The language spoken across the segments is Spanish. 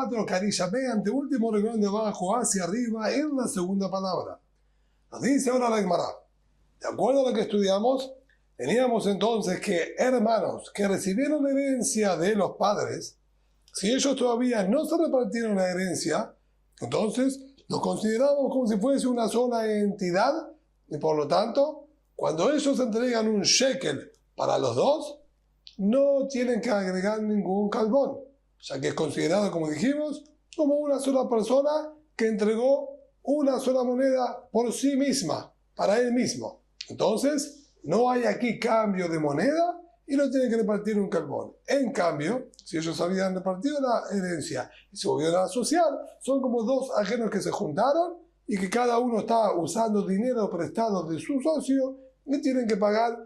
4, Karilla B, anteúltimo renglón de abajo hacia arriba en la segunda palabra. Nos dice ahora la Gemara. De acuerdo a lo que estudiamos, teníamos entonces que hermanos que recibieron herencia de los padres, si ellos todavía no se repartieron la herencia, entonces los consideramos como si fuese una sola entidad y por lo tanto, cuando ellos entregan un shekel para los dos, no tienen que agregar ningún calbón, ya que es considerado, como dijimos, como una sola persona que entregó una sola moneda por sí misma, para él mismo. Entonces, no hay aquí cambio de moneda y no tienen que repartir un calbón. En cambio, si ellos habían repartido la herencia y se volvieron a asociar, son como dos ajenos que se juntaron y que cada uno está usando dinero prestado de su socio y tienen que pagar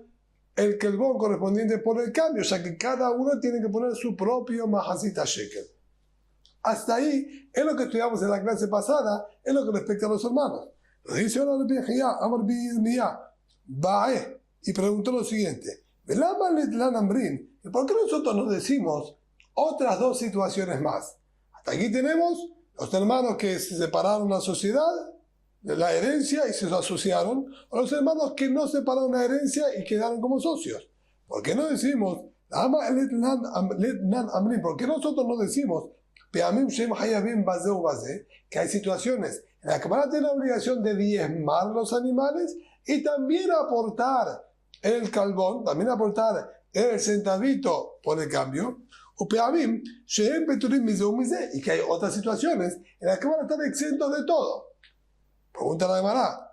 el calbón correspondiente por el cambio, ya que cada uno tiene que poner su propio mahasita shekel. Hasta ahí es lo que estudiamos en la clase pasada, es lo que respecta a los hermanos. Lo dice ahora el Bejía, Amar Biyirmiyah, Bae, y preguntó lo siguiente: ¿por qué nosotros nos decimos otras dos situaciones más? Hasta aquí tenemos los hermanos que se separaron la sociedad, de la herencia y se asociaron, o los hermanos que no separaron la herencia y quedaron como socios. ¿Por qué no decimos, por qué nosotros no decimos que hay situaciones en las que van a tener la obligación de diezmar los animales y también aportar el calbón, también aportar el centavito por el cambio, y que hay otras situaciones en las que van a estar exentos de todo? Pregunta la Gemara,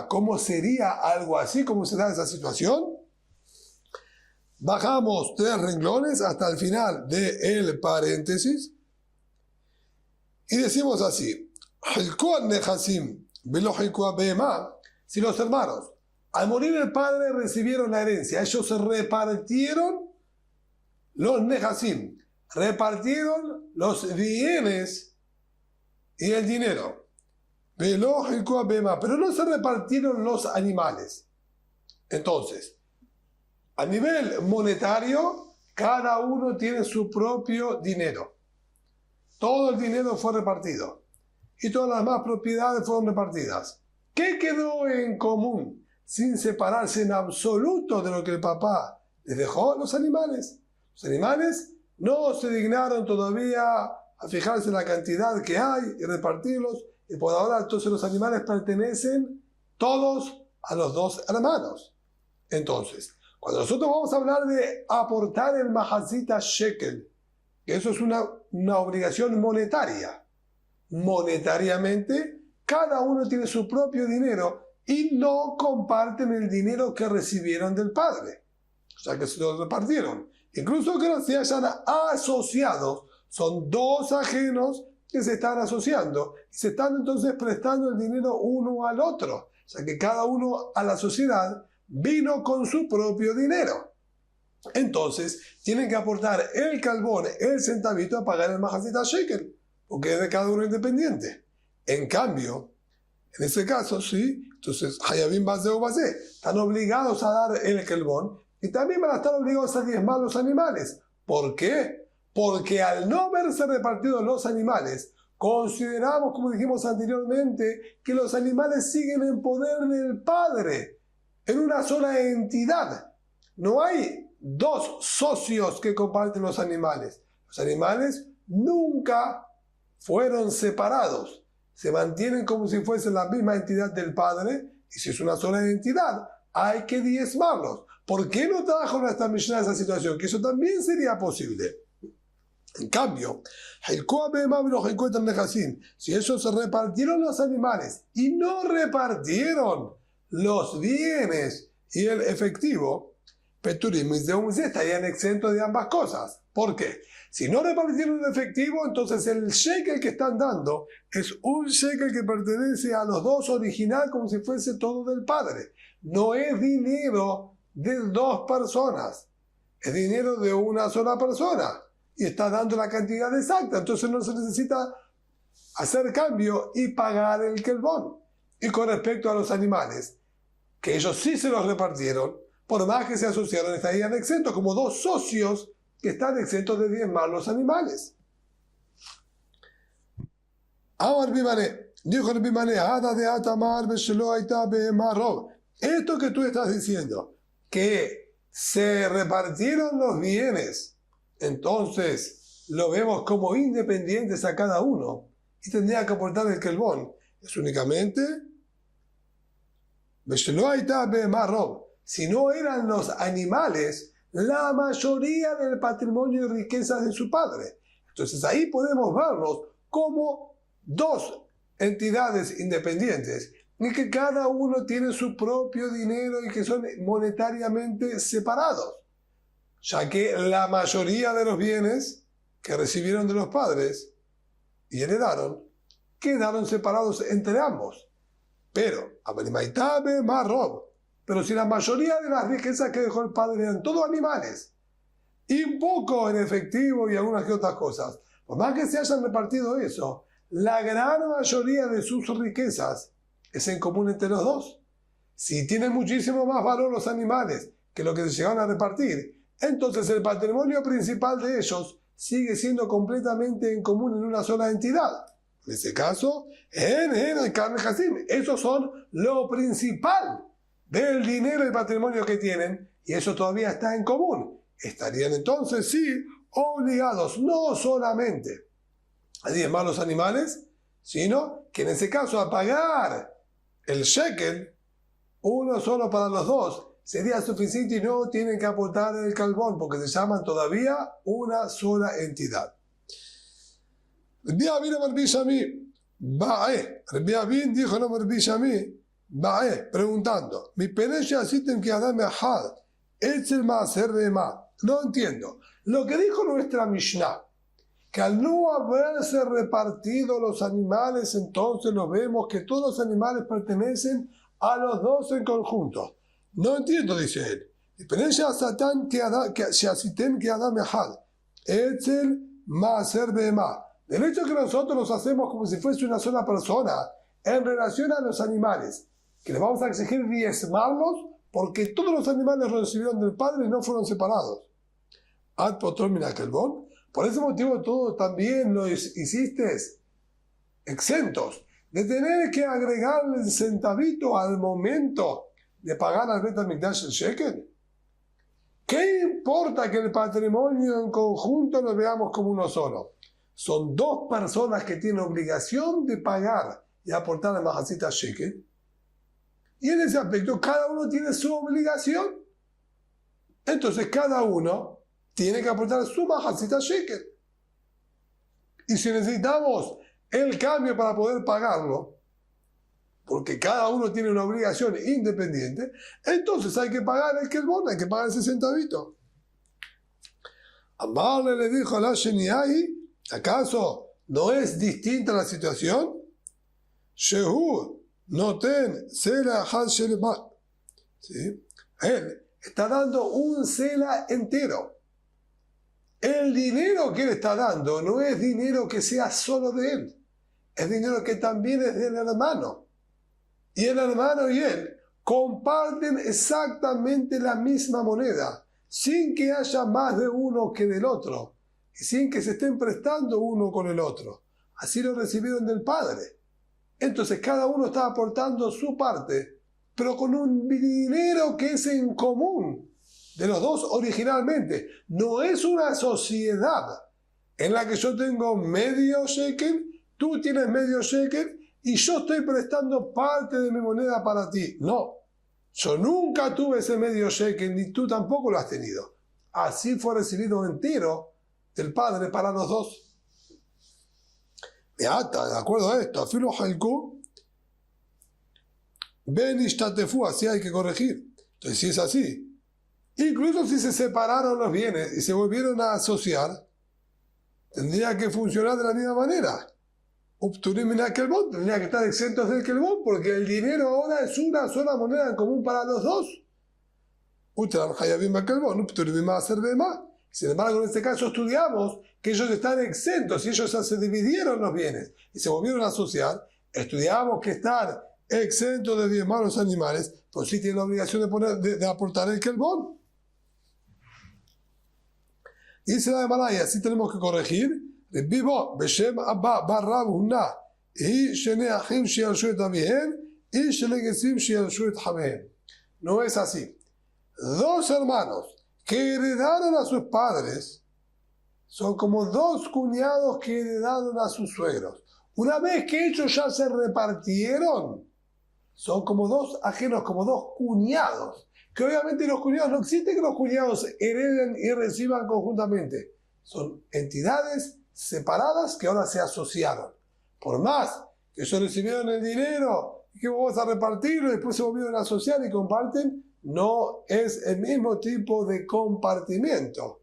¿cómo sería algo así? ¿Cómo se da esa situación? Bajamos 3 renglones hasta el final del paréntesis y decimos así: si los hermanos, al morir el padre, recibieron la herencia, ellos se repartieron los nehasim, repartieron los bienes y el dinero. Pero no se repartieron los animales. Entonces, a nivel monetario, cada uno tiene su propio dinero. Todo el dinero fue repartido y todas las demás propiedades fueron repartidas. ¿Qué quedó en común sin separarse en absoluto de lo que el papá les dejó? Los animales. Los animales no se dignaron todavía a fijarse en la cantidad que hay y repartirlos. Y por ahora entonces los animales pertenecen todos a los dos hermanos. Entonces, cuando nosotros vamos a hablar de aportar el mahasita shekel, que eso es una obligación monetaria. Monetariamente, cada uno tiene su propio dinero y no comparten el dinero que recibieron del padre. O sea que se lo repartieron. Incluso que no se hayan asociado, son dos ajenos que se están asociando y se están entonces prestando el dinero uno al otro. O sea que cada uno a la sociedad vino con su propio dinero. Entonces tienen que aportar el calbón, el centavito a pagar el mahasita shekel, porque es de cada uno independiente. En cambio, en este caso, sí, entonces hayabim basé o basé, están obligados a dar el calbón y también van a estar obligados a diezmar los animales. ¿Por qué? Porque al no haberse repartido los animales, consideramos, como dijimos anteriormente, que los animales siguen en poder del padre, en una sola entidad. No hay dos socios que comparten los animales. Los animales nunca fueron separados. Se mantienen como si fuesen la misma entidad del padre, y si es una sola entidad, hay que diezmarlos. ¿Por qué no trajo esta Mishnah esa situación? Que eso también sería posible. En cambio, si ellos se repartieron los animales y no repartieron los bienes y el efectivo, estarían exentos de ambas cosas. ¿Por qué? Si no repartieron el efectivo, entonces el shekel que están dando es un shekel que pertenece a los dos original como si fuese todo del padre. No es dinero de dos personas, es dinero de una sola persona. Y está dando la cantidad exacta, entonces no se necesita hacer cambio y pagar el calbón. Y con respecto a los animales, que ellos sí se los repartieron, por más que se asociaron, estarían exentos como dos socios que están exentos de diezmar los animales. Amar Bimane, dijo el Bimane, Hada de Atamar, Beshelo Aita Bemarov. Esto que tú estás diciendo, que se repartieron los bienes, entonces lo vemos como independientes a cada uno y tendría que aportar el Kelbón. Es únicamente Beshelo Aita Bemarov. Si no eran los animales la mayoría del patrimonio y riquezas de su padre. Entonces ahí podemos verlos como dos entidades independientes y que cada uno tiene su propio dinero y que son monetariamente separados, ya que la mayoría de los bienes que recibieron de los padres y heredaron quedaron separados entre ambos. Pero, pero si la mayoría de las riquezas que dejó el padre eran todos animales y un poco en efectivo y algunas que otras cosas, por más que se hayan repartido eso, la gran mayoría de sus riquezas es en común entre los dos. Si tienen muchísimo más valor los animales que lo que se llegaron a repartir, entonces el patrimonio principal de ellos sigue siendo completamente en común en una sola entidad. En ese caso, en el Karne Hasim, esos son lo principal del dinero y patrimonio que tienen, y eso todavía está en común. Estarían entonces, sí, obligados no solamente a diezmar los animales, sino que en ese caso a pagar el shekel, uno solo para los dos, sería suficiente y no tienen que aportar el carbón, porque se llaman todavía una sola entidad. Rabbi Abin dijo no Rabbi Shami, preguntando, mi perecha asisten que Adam Ahad, Etzel Maaser Bema. No entiendo. Lo que dijo nuestra Mishnah, que al no haberse repartido los animales, entonces nos vemos que todos los animales pertenecen a los dos en conjunto. No entiendo, dice él. Mi perecha asisten que Adam Ahad, Etzel Maaser Bema. Del hecho que nosotros los hacemos como si fuese una sola persona en relación a los animales, que les vamos a exigir diezmarlos porque todos los animales recibieron del Padre y no fueron separados. Ad potrom min hakelbon. Por ese motivo tú también lo hiciste exentos de tener que agregarle el centavito al momento de pagar al Bet HaMikdash el shekel. ¿Qué importa que el patrimonio en conjunto lo veamos como uno solo? Son dos personas que tienen obligación de pagar y aportar a Mahasita Shekel. Y en ese aspecto cada uno tiene su obligación. Entonces cada uno tiene que aportar su Mahasita Shekel. Y si necesitamos el cambio para poder pagarlo, porque cada uno tiene una obligación independiente, entonces hay que pagar el Kelbon, hay que pagar ese centavito. Amarle le dijo a la Sheniai, ¿acaso no es distinta la situación? Shehu noten sela hal shelma. ¿Sí? Él está dando un sela entero. El dinero que él está dando no es dinero que sea solo de él. Es dinero que también es del hermano. Y el hermano y él comparten exactamente la misma moneda, sin que haya más de uno que del otro. Y sin que se estén prestando uno con el otro. Así lo recibieron del Padre. Entonces cada uno está aportando su parte, pero con un dinero que es en común de los dos originalmente. No es una sociedad en la que yo tengo medio shekel, tú tienes medio shekel y yo estoy prestando parte de mi moneda para ti. No, yo nunca tuve ese medio shekel ni tú tampoco lo has tenido. Así fue recibido entero del Padre para los dos. De acuerdo a esto, Afilo Halku, Ben Ishtatefu, así hay que corregir. Entonces, si es así, incluso si se separaron los bienes y se volvieron a asociar, tendría que funcionar de la misma manera. Upturim min hakelbon, tendría que estar exentos del kelbon, porque el dinero ahora es una sola moneda en común para los dos. Utram hayabim hakelbon, upturim maaser bema. Sin embargo, en este caso estudiamos que ellos están exentos y ellos se dividieron los bienes y se volvieron a asociar. Estudiamos que están exentos de diezmar los animales, pues sí tienen la obligación de aportar el kelbon. Dice la Gemara, y así tenemos que corregir. Vivo, Beshem Abba, Barrab Hunna, y Shene Achim Sheyarshu et Avihem, y Shene Gesim Sheyarshu et Hamehem. No es así. Dos hermanos que heredaron a sus padres son como dos cuñados que heredaron a sus suegros. Una vez que ellos ya se repartieron, son como dos ajenos, como dos cuñados. Que obviamente los cuñados, no existe que los cuñados hereden y reciban conjuntamente. Son entidades separadas que ahora se asociaron. Por más que ellos recibieron el dinero y que vamos a repartirlo y después se volvieron a asociar y comparten, no es el mismo tipo de compartimiento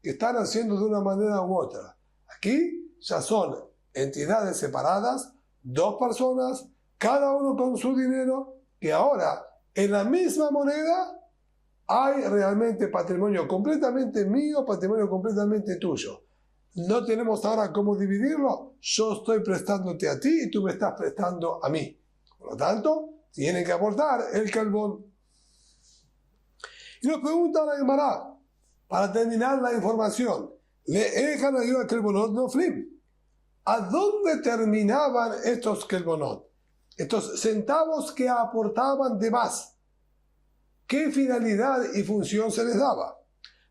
que están haciendo de una manera u otra. Aquí ya son entidades separadas, dos personas, cada uno con su dinero, que ahora en la misma moneda hay realmente patrimonio completamente mío, patrimonio completamente tuyo. No tenemos ahora cómo dividirlo, yo estoy prestándote a ti y tú me estás prestando a mí. Por lo tanto, tienen que aportar el carbón. Y nos pregunta la Gemara, para terminar la información, ¿a dónde terminaban estos kelbonot? Estos centavos que aportaban de más. ¿Qué finalidad y función se les daba?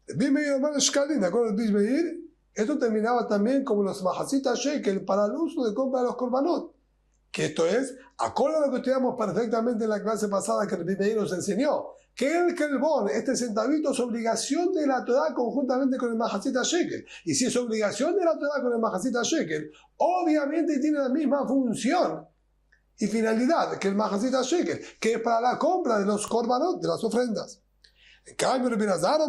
De acuerdo al Bishmeir, esto terminaba también como los mahasita shekel para el uso de compra de los korbanot. Que esto es, acorde a lo que estudiamos perfectamente en la clase pasada que el Bishmeir nos enseñó, que el kelbon, este centavito, es obligación de la Torah conjuntamente con el mahasita shekel. Y si es obligación de la Torah con el mahasita shekel, obviamente tiene la misma función y finalidad que el mahasita shekel, que es para la compra de los korbanot, de las ofrendas. En cambio, el Benazar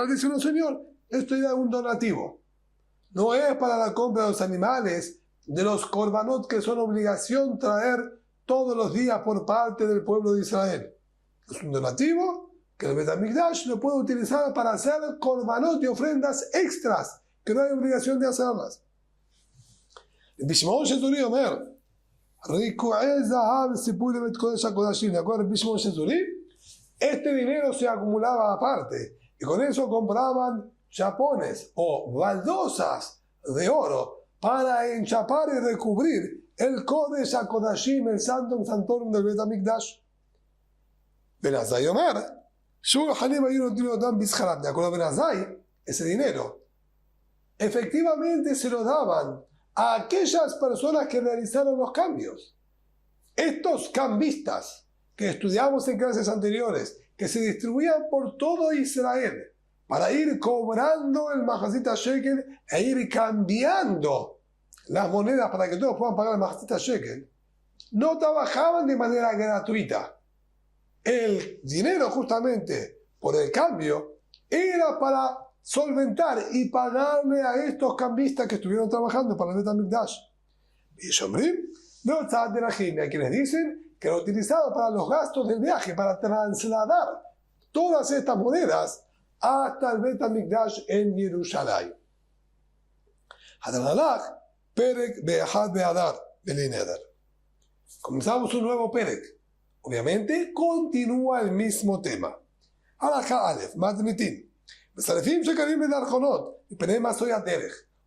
dice, no señor, esto es un donativo. No es para la compra de los animales, de los korbanot que son obligación traer todos los días por parte del pueblo de Israel. Es un donativo que el Bet HaMikdash lo puede utilizar para hacer korbanot y ofrendas extras, que no hay obligación de hacerlas. El Bishmon Shezuri Omer, este dinero se acumulaba aparte y con eso compraban chapones o baldosas de oro para enchapar y recubrir el Kodesh HaKodashim, el Santum Santorum del Bet HaMikdash. Benazai Omer, de acuerdo a Benazai, ese dinero efectivamente se lo daban a aquellas personas que realizaron los cambios. Estos cambistas que estudiamos en clases anteriores, que se distribuían por todo Israel para ir cobrando el mahasita shekel e ir cambiando las monedas para que todos puedan pagar el mahasita shekel, no trabajaban de manera gratuita. El dinero justamente por el cambio era para solventar y pagarle a estos cambistas que estuvieron trabajando para el Bet HaMikdash. Y Shomrim, no de la gente, a quienes dicen que lo utilizado para los gastos del viaje, para trasladar todas estas monedas hasta el Bet HaMikdash en Jerusalén. Hadanalach, Perek Be'ahad Be'adar, Belineder. Comenzamos un nuevo Perek. Obviamente, continúa el mismo tema. Alajá Aleph, Madmitin.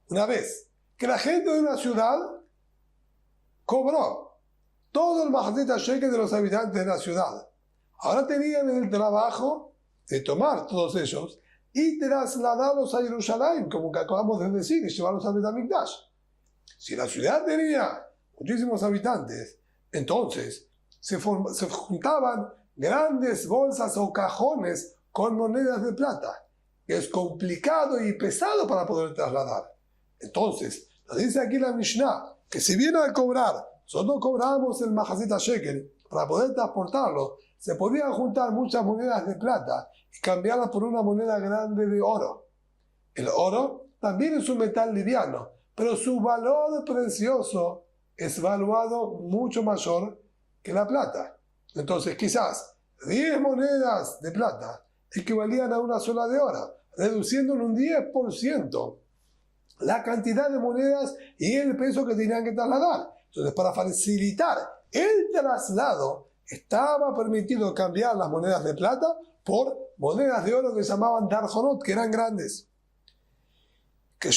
Una vez que la gente de una ciudad cobró todo el mahasita shekel de los habitantes de la ciudad, ahora tenían el trabajo de tomar todos ellos y trasladarlos a Jerusalén, como que acabamos de decir, y llevarlos al Bet HaMikdash. Si la ciudad tenía muchísimos habitantes, entonces se juntaban grandes bolsas o cajones con monedas de plata, que es complicado y pesado para poder trasladar. Entonces, nos dice aquí la Mishnah, que si viene a cobrar, nosotros cobramos el mahasita shekel, para poder transportarlo, se podían juntar muchas monedas de plata y cambiarlas por una moneda grande de oro. El oro también es un metal liviano, pero su valor precioso es valuado mucho mayor que la plata. Entonces, quizás 10 monedas de plata equivalían a una sola de oro, reduciendo en un 10% la cantidad de monedas y el peso que tenían que trasladar. Entonces, para facilitar el traslado, estaba permitido cambiar las monedas de plata por monedas de oro que se llamaban darjonot, que eran grandes. Y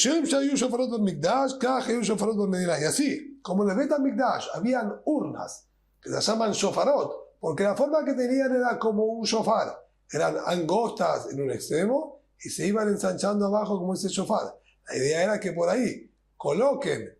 así, como en el Bet HaMikdash habían urnas, que se llaman shofarot, porque la forma que tenían era como un shofar. Eran angostas en un extremo y se iban ensanchando abajo como ese shofar. La idea era que por ahí coloquen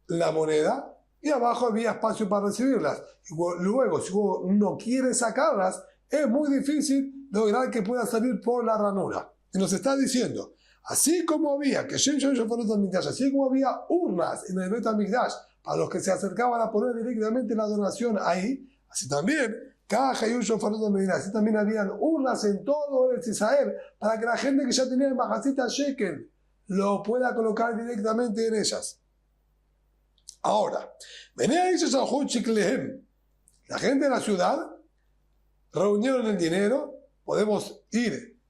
la moneda y abajo había espacio para recibirlas. Y luego, si uno quiere sacarlas, es muy difícil lograr que pueda salir por la ranura. Y nos está diciendo, así como había así como había urnas en el Bet HaMikdash para los que se acercaban a poner directamente la donación ahí, así también caja y un shofarot de Medina, así también habían urnas en todo Eretz Israel para que la gente que ya tenía el majacita shekel lo pueda colocar directamente en ellas. Ahora, la gente de la ciudad reunieron el dinero, podemos ir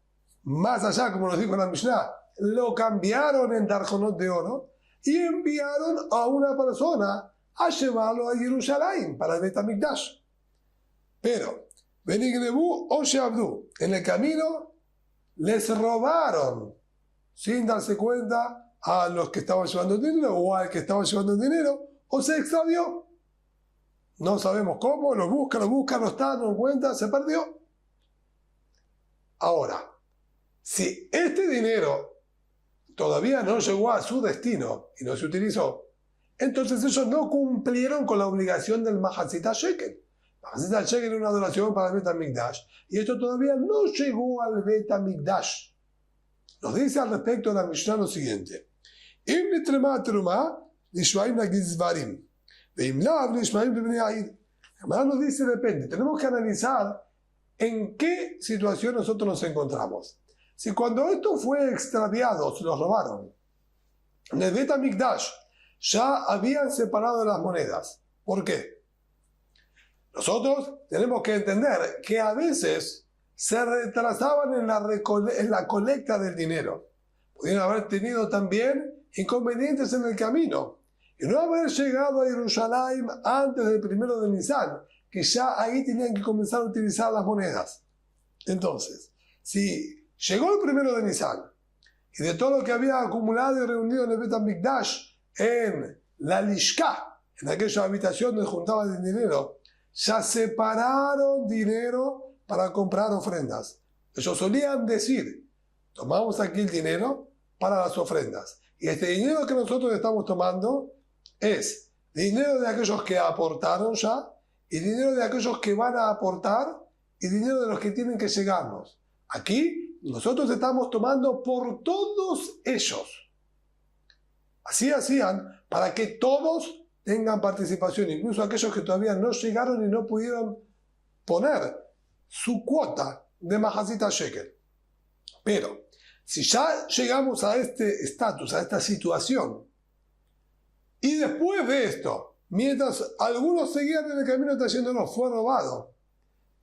más allá, como nos dijo la Mishnah, lo cambiaron en darjonot de oro y enviaron a una persona a llevarlo a Jerusalén para el Bet HaMikdash. Pero, Benignebu o Sheabdu, en el camino les robaron sin darse cuenta a los que estaban llevando el dinero o al que estaba llevando el dinero, o se extravió. No sabemos cómo, lo busca, no está, no encuentra, se perdió. Ahora, si este dinero todavía no llegó a su destino y no se utilizó, entonces ellos no cumplieron con la obligación del Mahatzita Shekel. Mahatzita Shekel era una donación para el Bet HaMikdash y esto todavía no llegó al Bet HaMikdash. Nos dice al respecto de la Mishnah lo siguiente: nos dice depende, tenemos que analizar en qué situación nosotros nos encontramos. Si cuando esto fue extraviado, se los robaron, en el Bet HaMikdash ya habían separado las monedas. ¿Por qué? Nosotros tenemos que entender que a veces se retrasaban en la colecta del dinero. Podrían haber tenido también inconvenientes en el camino y no haber llegado a Jerusalén antes del 1 de Nisan, que ya ahí tenían que comenzar a utilizar las monedas. Entonces, si llegó el 1 de Nisan y de todo lo que había acumulado y reunido en el Bet HaMikdash, en la Lishka, en aquella habitación donde juntaban el dinero, ya separaron dinero para comprar ofrendas. Ellos solían decir, tomamos aquí el dinero para las ofrendas. Y este dinero que nosotros estamos tomando es dinero de aquellos que aportaron ya, y dinero de aquellos que van a aportar, y dinero de los que tienen que llegarnos. Aquí nosotros estamos tomando por todos ellos. Así hacían para que todos tengan participación, incluso aquellos que todavía no llegaron y no pudieron poner su cuota de Mahazita Shekel. Pero, si ya llegamos a este estatus, a esta situación, y después de esto, mientras algunos seguían en el camino trayéndolo, fue robado,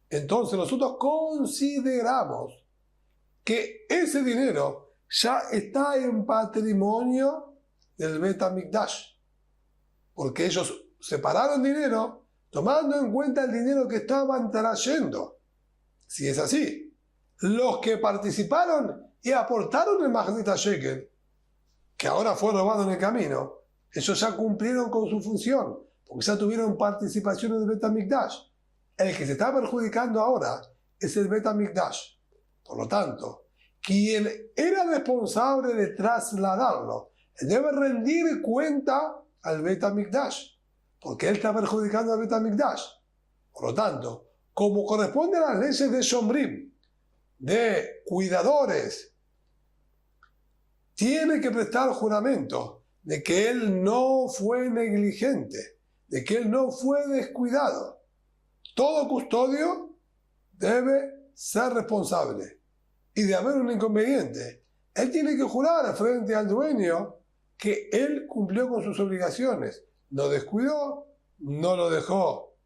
entonces nosotros consideramos que ese dinero ya está en patrimonio del Bet HaMikdash, porque ellos separaron dinero tomando en cuenta el dinero que estaban trayendo. Si es así, los que participaron y aportaron el Mahazita Shekel, que ahora fue robado en el camino, ellos ya cumplieron con su función, porque ya tuvieron participación en el Bet HaMikdash. El que se está perjudicando ahora es el Bet HaMikdash. Por lo tanto, quien era responsable de trasladarlo, él debe rendir cuenta al Bet HaMikdash, porque él está perjudicando al Bet HaMikdash. Por lo tanto, como corresponde a las leyes de Shomrim, de cuidadores, tiene que prestar juramento de que él no fue negligente, de que él no fue descuidado. Todo custodio debe ser responsable. Y de haber un inconveniente, él tiene que jurar frente al dueño que él cumplió con sus obligaciones. No descuidó, no lo dejó,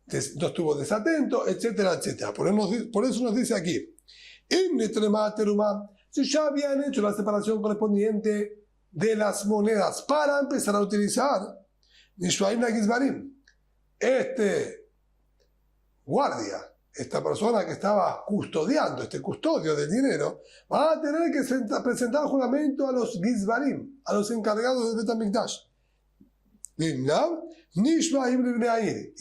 no estuvo desatento, etcétera, etcétera. Por eso nos dice aquí, si ya habían hecho la separación correspondiente de las monedas para empezar a utilizar este guardia, esta persona que estaba custodiando, este custodio del dinero, va a tener que presentar juramento a los Gizbarim, a los encargados del Bet HaMikdash. Y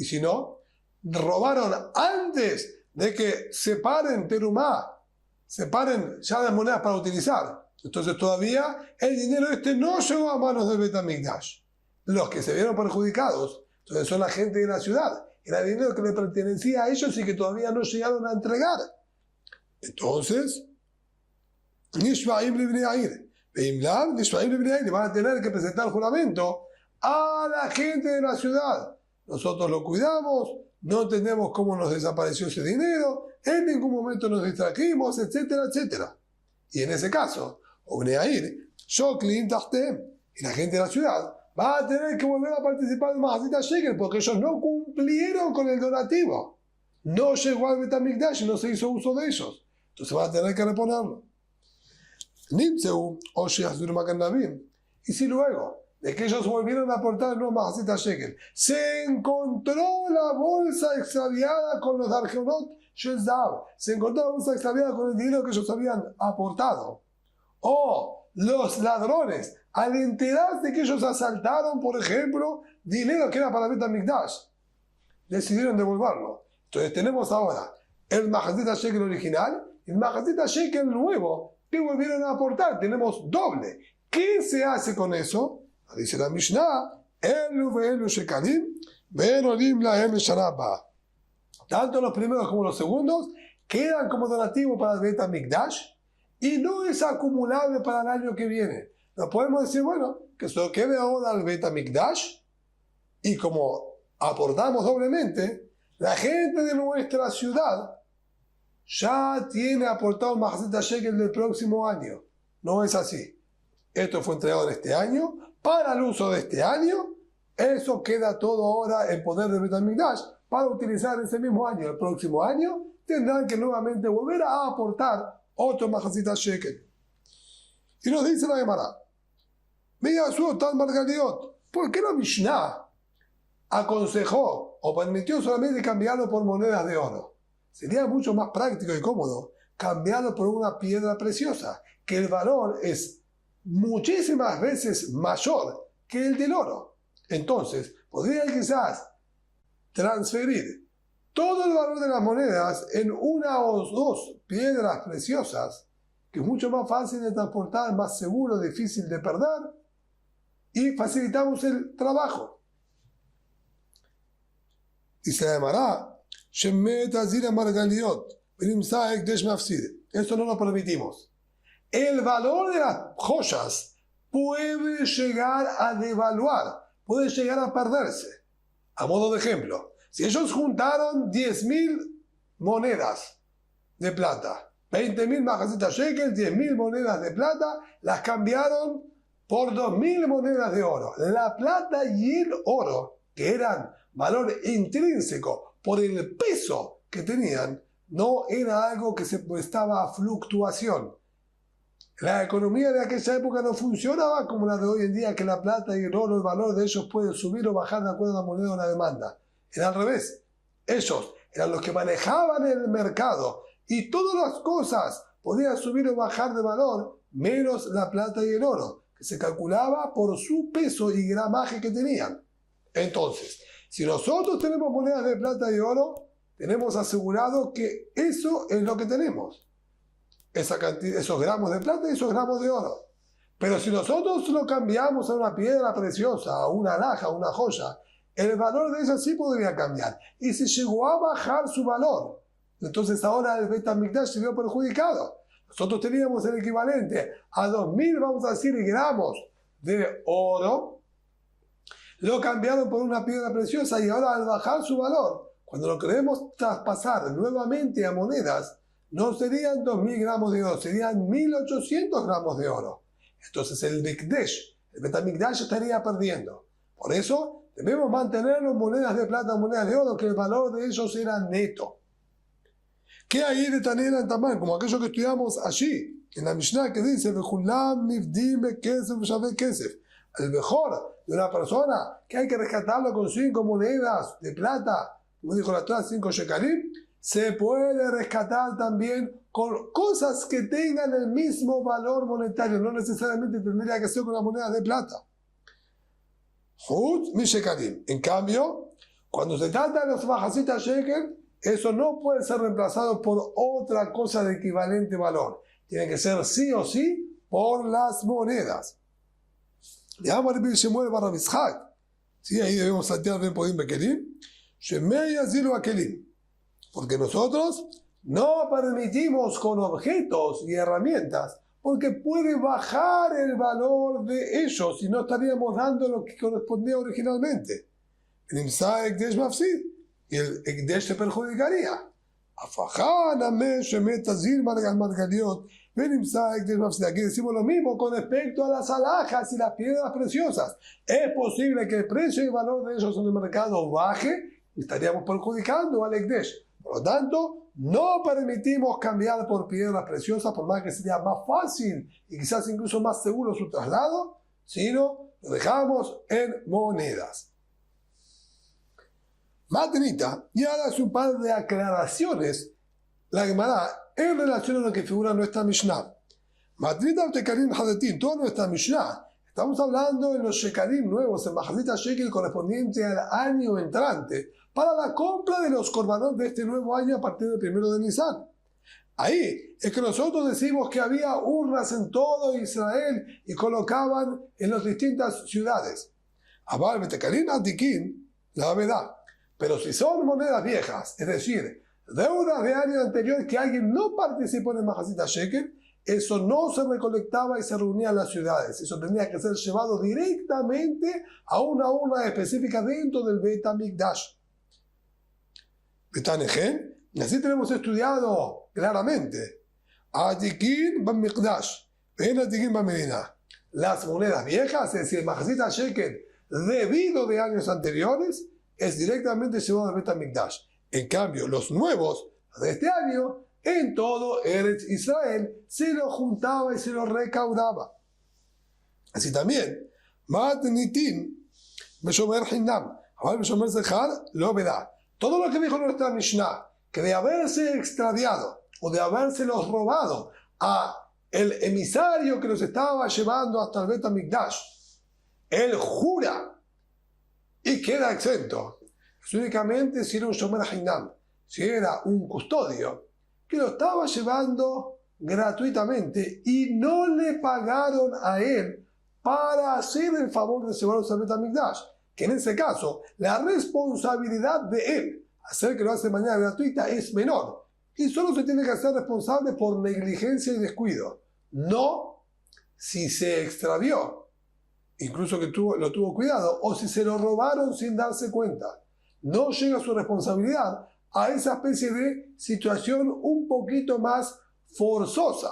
si no, robaron antes de que separen terumá, separen ya las monedas para utilizar. Entonces todavía el dinero no llegó a manos del Bet HaMikdash. Los que se vieron perjudicados, entonces son la gente de la ciudad. Era dinero que le pertenecía a ellos y que todavía no llegaron a entregar. Entonces, van a tener que presentar juramento a la gente de la ciudad. Nosotros lo cuidamos, no entendemos cómo nos desapareció ese dinero, en ningún momento nos distrajimos, etcétera, etcétera. Y en ese caso, y la gente de la ciudad va a tener que volver a participar del Mahazit HaShekel porque ellos no cumplieron con el donativo. No llegó al Bet HaMikdash y no se hizo uso de ellos. Entonces van a tener que reponerlo. Y si luego de que ellos volvieron a aportar el nuevo Mahazit HaShekel, se encontró la bolsa extraviada con los Dargeonot Shezab, se encontró la bolsa extraviada con el dinero que ellos habían aportado, o los ladrones, al enterarse de que ellos asaltaron, por ejemplo, dinero que era para Bet HaMikdash, decidieron devolverlo. Entonces tenemos ahora el Mahazit HaShekel original y el Mahazit HaShekel nuevo que volvieron a aportar. Tenemos doble. ¿Qué se hace con eso? Dice la Mishnah, tanto los primeros como los segundos quedan como donativo para el Bet HaMikdash y no es acumulable para el año que viene. No podemos decir, bueno, que eso quede ahora al Bet HaMikdash y como aportamos doblemente, la gente de nuestra ciudad ya tiene aportado Mahazit HaShekel del próximo año. No es así. Esto fue entregado en este año, para el uso de este año, eso queda todo ahora en poder de Bet HaMikdash para utilizar ese mismo año. El próximo año tendrán que nuevamente volver a aportar otro Mahazit HaShekel. Y nos dice la Gemara, ¿por qué la Mishnah aconsejó o permitió solamente cambiarlo por monedas de oro? Sería mucho más práctico y cómodo cambiarlo por una piedra preciosa, que el valor es muchísimas veces mayor que el del oro. Entonces, podría quizás transferir todo el valor de las monedas en una o dos piedras preciosas, que es mucho más fácil de transportar, más seguro, difícil de perder, y facilitamos el trabajo. Dice la Gemara, esto no lo permitimos. El valor de las joyas puede llegar a devaluar, puede llegar a perderse. A modo de ejemplo, si ellos juntaron 10.000 monedas de plata, 20.000 Mahazit HaShekel, 10.000 monedas de plata, las cambiaron por 2.000 monedas de oro. La plata y el oro, que eran valor intrínseco por el peso que tenían, no era algo que se prestaba a fluctuación. La economía de aquella época no funcionaba como la de hoy en día, que la plata y el oro, el valor de ellos puede subir o bajar de acuerdo a la moneda o la demanda. Era al revés. Ellos eran los que manejaban el mercado y todas las cosas podían subir o bajar de valor, menos la plata y el oro, que se calculaba por su peso y gramaje que tenían. Entonces, si nosotros tenemos monedas de plata y oro, tenemos asegurado que eso es lo que tenemos. Esa cantidad, esos gramos de plata y esos gramos de oro. Pero si nosotros lo cambiamos a una piedra preciosa, a una alhaja, a una joya, el valor de ella sí podría cambiar. Y si llegó a bajar su valor, entonces ahora el Bet HaMikdash se vio perjudicado. Nosotros teníamos el equivalente a 2.000, vamos a decir, gramos de oro, lo cambiaron por una piedra preciosa y ahora al bajar su valor, cuando lo queremos traspasar nuevamente a monedas, no serían 2.000 gramos de oro, serían 1.800 gramos de oro. Entonces el Mikdash, el Bet HaMikdash estaría perdiendo. Por eso debemos mantenerlo en monedas de plata, monedas de oro, que el valor de ellos era neto. ¿Qué hay de Tanera en Tamán? Como aquello que estudiamos allí, en la Mishnah que dice, el mejor de una persona que hay que rescatarlo con 5 monedas de plata, como dijo la Torah, 5 shekalim, se puede rescatar también con cosas que tengan el mismo valor monetario, no necesariamente tendría que ser con las monedas de plata. Hut mi shekalim. En cambio, cuando se trata de los majacita shekel, eso no puede ser reemplazado por otra cosa de equivalente valor. Tiene que ser sí o sí por las monedas. De Amar Bil Shemuel Bar Rabishak. Sí, ahí debemos saltear Ben Podim Bekelim. Shemei Yazilu Akelim. Porque nosotros no permitimos con objetos y herramientas, porque puede bajar el valor de ellos y no estaríamos dando lo que correspondía originalmente. El Imsa Ekdesh Mafsid, y el Ekdesh se perjudicaría. Afajana me shemet azir margaliot, el Imsa Ekdesh Mafsid. Aquí decimos lo mismo con respecto a las alhajas y las piedras preciosas. Es posible que el precio y el valor de ellos en el mercado baje y estaríamos perjudicando al Ekdesh. Por lo tanto, no permitimos cambiar por piedras preciosas, por más que sería más fácil y quizás incluso más seguro su traslado, sino lo dejamos en monedas. Matnita, y ahora hace un par de aclaraciones la Gemara en relación a lo que figura en nuestra Mishnah. Matnita Tekalim Hadetin, toda nuestra Mishnah, estamos hablando de los Shekalim nuevos, el Mahazita Shekel correspondiente al año entrante, para la compra de los korbanot de este nuevo año a partir del 1 de Nisan. Ahí es que nosotros decimos que había urnas en todo Israel y colocaban en las distintas ciudades. Abal Betekalim Atikin, la verdad. Pero si son monedas viejas, es decir, deudas de año anterior que alguien no participó en el Mahazita Shekel, eso no se recolectaba y se reunía en las ciudades. Eso tenía que ser llevado directamente a una urna específica dentro del Bet HaMikdash. Y así tenemos estudiado claramente Atikin Ban Mikdash, Ben Atikin Ban Medina. Las monedas viejas, es decir, el Mahazita Shekel debido de años anteriores, es directamente llevado al Bet HaMikdash. En cambio, los nuevos de este año, en todo Eretz Israel, se lo juntaba y se lo recaudaba. Así también, Matnitin Beshomer Hinam, Aval Beshomer Zechar, lo verá. Todo lo que dijo nuestra Mishnah, que de haberse extraviado o de habérselos robado a el emisario que los estaba llevando hasta el Bet HaMikdash, él jura y queda exento. Es únicamente si era un Shomer Hinam, si era un custodio, que lo estaba llevando gratuitamente y no le pagaron a él para hacer el favor de llevarlos al Bet HaMikdash. Que en ese caso, la responsabilidad de él, hacer que lo hace de manera gratuita, es menor. Y solo se tiene que hacer responsable por negligencia y descuido. No si se extravió, incluso que lo tuvo cuidado, o si se lo robaron sin darse cuenta. No llega su responsabilidad a esa especie de situación un poquito más forzosa.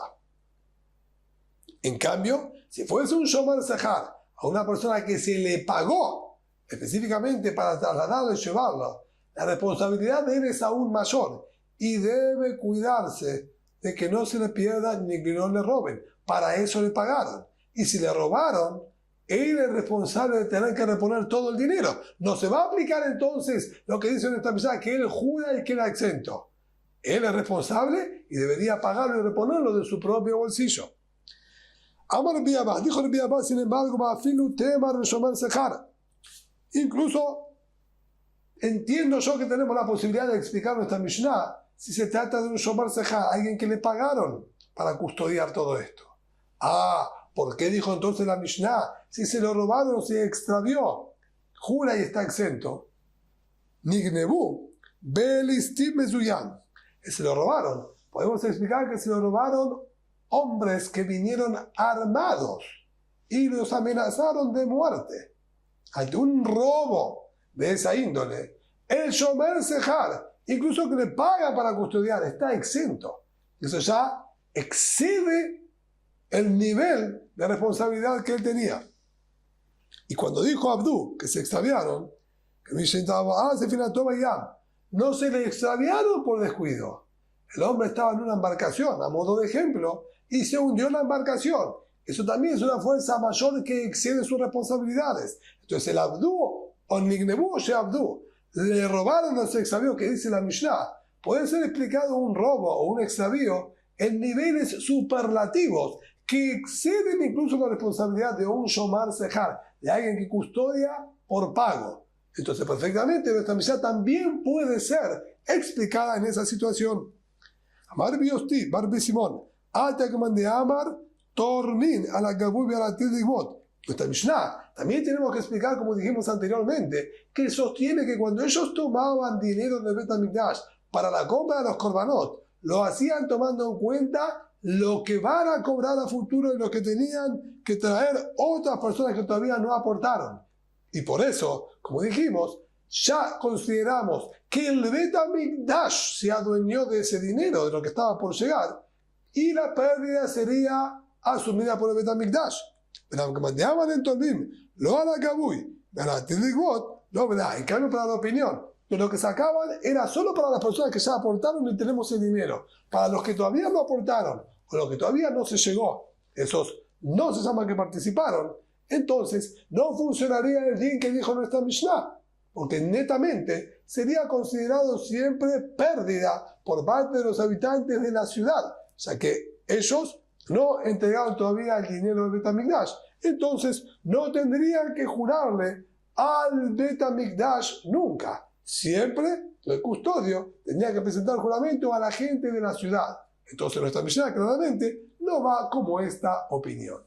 En cambio, si fuese un Shomer Zechar, a una persona que se le pagó específicamente para trasladarlo y llevarlo, la responsabilidad de él es aún mayor y debe cuidarse de que no se le pierda ni que no le roben. Para eso le pagaron. Y si le robaron, él es responsable de tener que reponer todo el dinero. No se va a aplicar entonces lo que dice nuestra Mishnah, que él jura y queda exento. Él es responsable y debería pagarlo y reponerlo de su propio bolsillo. Amar Biabá, dijo el Biabá, sin embargo, Bafilu Temar Shomer Zechar. Incluso entiendo yo que tenemos la posibilidad de explicar nuestra Mishnah si se trata de un Shomer Zechar, alguien que le pagaron para custodiar todo esto. ¿Por qué dijo entonces la Mishnah? Si se lo robaron o se extravió, jura y está exento. Nignebu, Belistim Mezuyam. Se lo robaron. Podemos explicar que se lo robaron hombres que vinieron armados y los amenazaron de muerte. Ante un robo de esa índole, el Shomer Zechar, incluso que le paga para custodiar, está exento. Eso ya excede el nivel de responsabilidad que él tenía. Y cuando dijo Abdú que se extraviaron, que me sentaba, se finató ya, no se le extraviaron por descuido. El hombre estaba en una embarcación, a modo de ejemplo, y se hundió en la embarcación. Eso también es una fuerza mayor que excede sus responsabilidades. Entonces el Abdú, o Nignebu o Abdú, le robaron a ese extravío que dice la Mishnah. Puede ser explicado un robo o un extravío en niveles superlativos que exceden incluso la responsabilidad de un Shomer Zechar, de alguien que custodia por pago. Entonces, perfectamente, nuestra Mishnah también puede ser explicada en esa situación. Amar Biosti, Bar Simón, Atakman de Amar, Tornin, a la Gabubi, a la Tidigmot. Nuestra Mishnah también tenemos que explicar, como dijimos anteriormente, que sostiene que cuando ellos tomaban dinero del Bet HaMikdash para la compra de los korbanot, lo hacían tomando en cuenta lo que van a cobrar a futuro y lo que tenían que traer otras personas que todavía no aportaron. Y por eso, como dijimos, ya consideramos que el Bet HaMikdash se adueñó de ese dinero, de lo que estaba por llegar, y la pérdida sería asumida por el Bet HaMikdash. Pero aunque mandaban en Tolmim, lo a la Gabuy, lo verdad, en cambio para la opinión, que lo que sacaban era solo para las personas que ya aportaron y tenemos el dinero. Para los que todavía no aportaron, o los que todavía no se llegó, esos no se llaman que participaron, entonces no funcionaría el din que dijo nuestra Mishnah, porque netamente sería considerado siempre pérdida por parte de los habitantes de la ciudad, ya que ellos no entregaron todavía el dinero del Bet HaMikdash. Entonces no tendrían que jurarle al Bet HaMikdash nunca. Siempre el custodio tenía que presentar juramento a la gente de la ciudad. Entonces nuestra Mishnah claramente no va como esta opinión.